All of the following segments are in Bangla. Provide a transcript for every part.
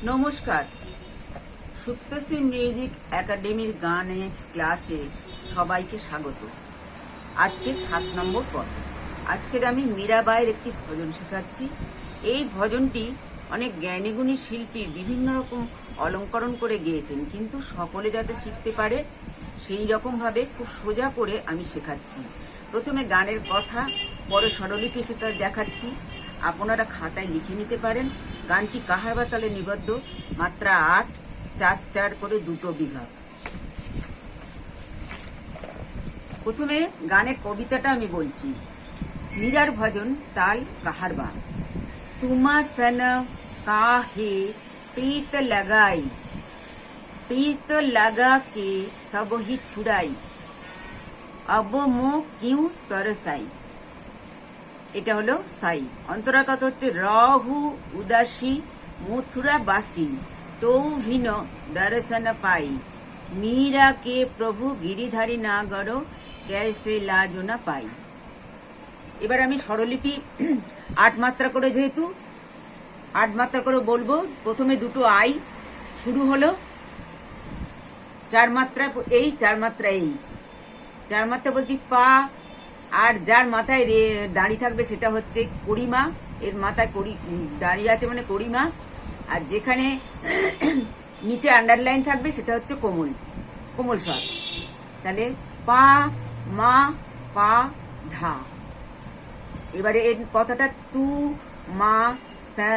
নমস্কার, সুপ্তশ্রী মিউজিক একাডেমির গানের ক্লাসে সবাইকে স্বাগত। আজকে 7 নম্বর পর্ব। আজকের আমি মীরাবাইয়ের একটি ভজন শেখাচ্ছি। এই ভজনটি অনেক জ্ঞানীগুণী শিল্পী বিভিন্ন রকম অলঙ্করণ করে গেয়েছেন, কিন্তু সকলে যাতে শিখতে পারে সেই রকমভাবে খুব সোজা করে আমি শেখাচ্ছি। প্রথমে গানের কথা, পরে স্বরলিপি সেটা দেখাচ্ছি। আপনারা খাতায় লিখে নিতে পারেন। গানটি কাহার বা তালে নিবদ্ধ, মাত্রা 8, 4-4 করে 2টো বিভাগ। প্রথমে গানের কবিতাটা আমি বলছি। মীরার ভজন, তাল কাহারবা। তুমা সন কাহে प्रीत लगाई, प्रीत लगा के सब ही छुड़ाई, अब मो क्यों तरसाई। এটা হলো সাই। অন্তরা কথা হচ্ছে রাহু উদাসী মথুরা বাসী, তো ভিন দর্শন পাই, মীরা কে প্রভু গিরিধারী না গড়, कैसे लाज না পাই। এবার আমি স্বরলিপি 8 মাত্রা করে, যেহেতু 8 মাত্রা করে বলবো। প্রথমে 2টো আই শুরু হলো, 4 মাত্রা এই, 4 মাত্রা এই, 4 মাত্রা বলছি পা, আর যার মাথায় দাঁড়িয়ে থাকবে সেটা হচ্ছে করিমা। এর মাথায় দাঁড়িয়ে আছে মানে করিমা, আর যেখানে নিচে আন্ডারলাইন থাকবে সেটা হচ্ছে কোমল স্বর। তাহলে পা মা পা ধা। এবারে এর কথাটা তু মা সা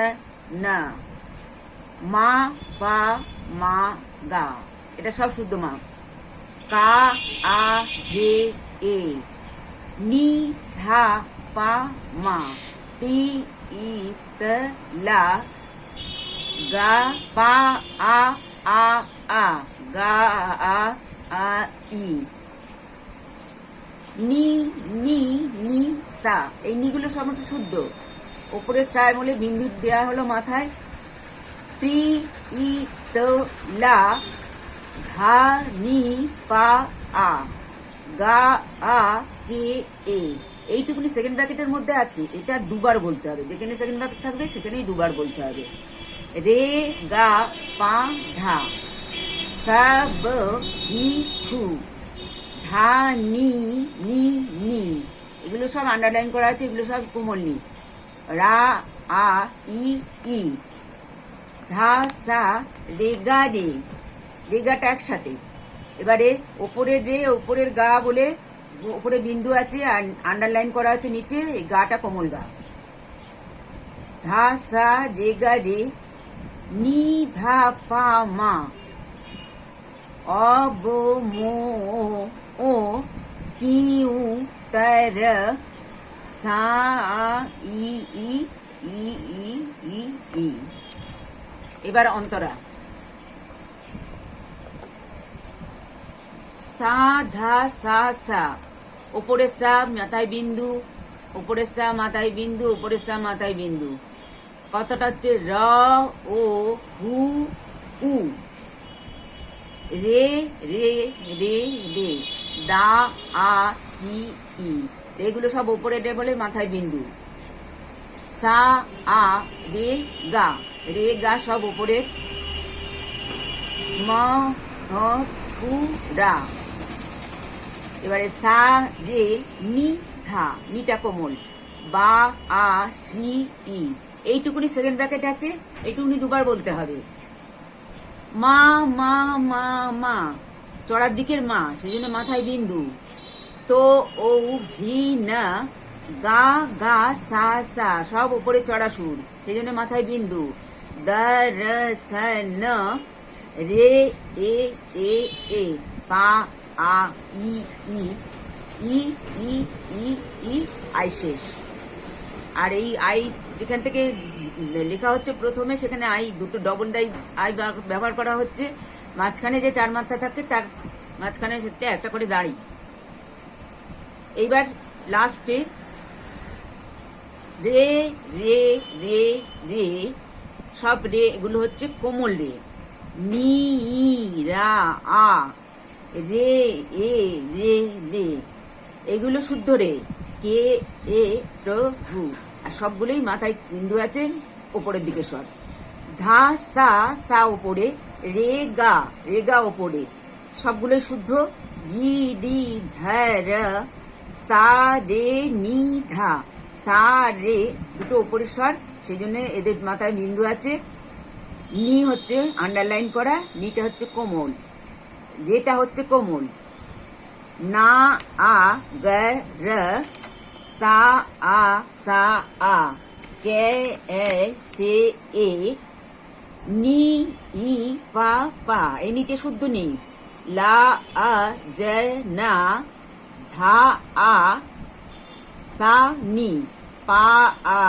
না, মা পা মা গা, এটা সব শুদ্ধ মা। কা আ হে এ, নি ধা পা মা, তি ই ত লা, গা পা আ আ আ, গা আ আ ই, নি নি নি সা। এই নিগুলো সমস্ত শুদ্ধ। ওপরে সা বলে বিন্দু দেওয়া হলো মাথায়। তি ই ত লা, ধা নি পা আ, গা আ কে এ। এইটুকুনি সেকেন্ড ব্র্যাকেটের মধ্যে আছে, এটা দুবার বলতে হবে। যেখানে সেকেন্ড ব্র্যাকেট থাকবে সেখানেই দুবার বলতে হবে। রে গা পা ধা, সা ব হি ছু, ধা নি নি নি। এগুলো সব আন্ডারলাইন করা আছে, এগুলো সব কোমল নি। রা আ ই ই, ধা সা রে গা রে, রেগাটা একসাথে। এবারে ওপরের রে, ওপরের গা বলে ওপরে বিন্দু আছে আর আন্ডারলাইন করা আছে নিচে, এই গাটা কোমল গা। ধা সা রে গা রে, নি ধা পা মা, अब मो ओ किউ तर সা ই ই ই ই ই ই। এবার অন্তরা। সা ধা সা সা, ওপরে সা মাথায় বিন্দু, ওপরে সা মাথায় বিন্দু, ওপরে সা মাথায় বিন্দু। কথাটা হচ্ছে র ও হু উ, রে রে রে রে, দা আ সি ই। এগুলো সব ওপরে রে বলে মাথায় বিন্দু। সা আ রে গা, রে গা সব ওপরে। ম হ থু রা। এবারে সা রে নি ধা, নিটা কোমল। বা আ সি ই, এইটুকুনি সেকেন্ড ব্র্যাকেট আছে, এইটুকুনি দুবার বলতে হবে। মা মা মা মা, চড়ার দিকের মা, সেই জন্য মাথায় বিন্দু। তো ও ভি না, গা গা সা সা, সব উপরে চড়া সুর, সেই জন্য মাথায় বিন্দু। দ র স ন, রে এ এ এ, পা আ ই ই ই ই ই ই, আই শেষ। আর এই আই যেখান থেকে লেখা হচ্ছে প্রথমে, সেখানে আই দুটো ডবল আই ব্যবহার করা হচ্ছে। মাঝখানে যে 4 মাত্রা থাকে তার মাঝখানে সেটা একটা করে দাঁড়ি। এইবার লাস্টে রে রে রে রে, সব রে এগুলো হচ্ছে কোমল রে। মি রা আ, রে এ রে রে, এগুলো শুদ্ধ রে। কে এ প্রভু, আর সবগুলোই মাথায় বিন্দু আছে, ওপরের দিকে সব। ধা সা, সা ওপরে, রে গা, রে গা ওপরে, সবগুলো শুদ্ধ। গি রি ধর, সা রে নি ধা, সা রে দুটো ওপরে স্বর, সেই জন্য এদের মাথায় বিন্দু আছে। নি হচ্ছে আন্ডারলাইন করা, নিটা হচ্ছে কোমল, রেটা হচ্ছে কোমল। না আ গ র, সা আ সা আ, কে এ সে এ, নি ই পা পা, এই নিটে শুদ্ধ নেই। লা আ জ না, ধা আ সা নি, পা আ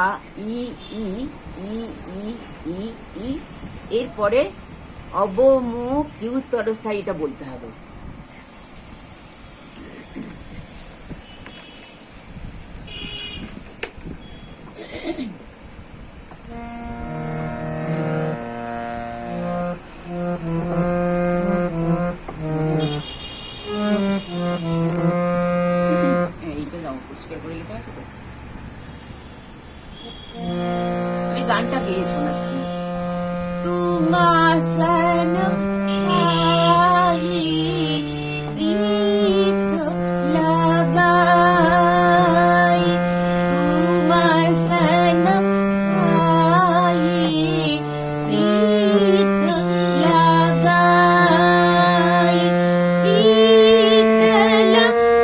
ই ই ই ই ই ই, এরপরে অবমুখীতরসা, এটা বলতে হবে। এইটা যাও পরিষ্কার করে লেখা আছে তো, আমি গানটা গেয়ে শোনাচ্ছি। তুমাসন কাহি প্রীত লাগাই, তুমাসন কাহি প্রীত লাগাই, প্রীত লাগাই,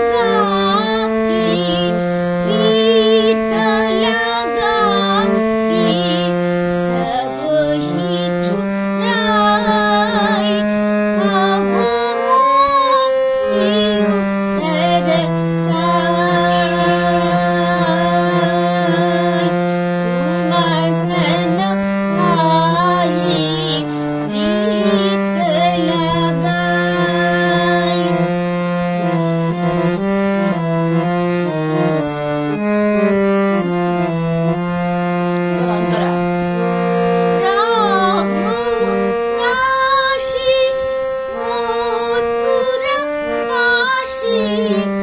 প্রীত লাগাই, সব হি চুরাই,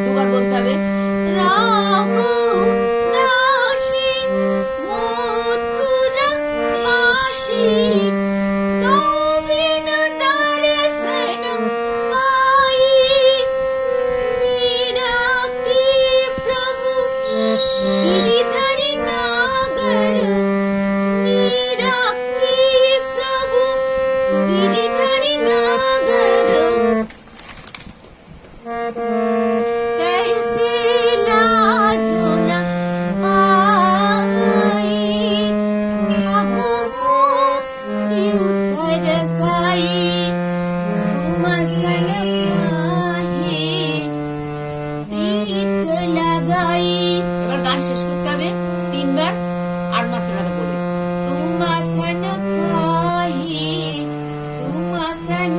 দুবার বলতে হবে। রাম দাসী মথুরা বাসী, তবিন দর্শন পাই, মীরা কি প্রভু गिरिधरि नागर, मीरा की प्रभु गिरिधरि नागर, कैसे लाजो न पाई, अब उतर साई, तुम सन काहे প্রীত লাগাই। এবার গান শেষ করতে হবে 3 বার, আর মাত্রাটা বলে। তুমাসন কাহি, তুমাসন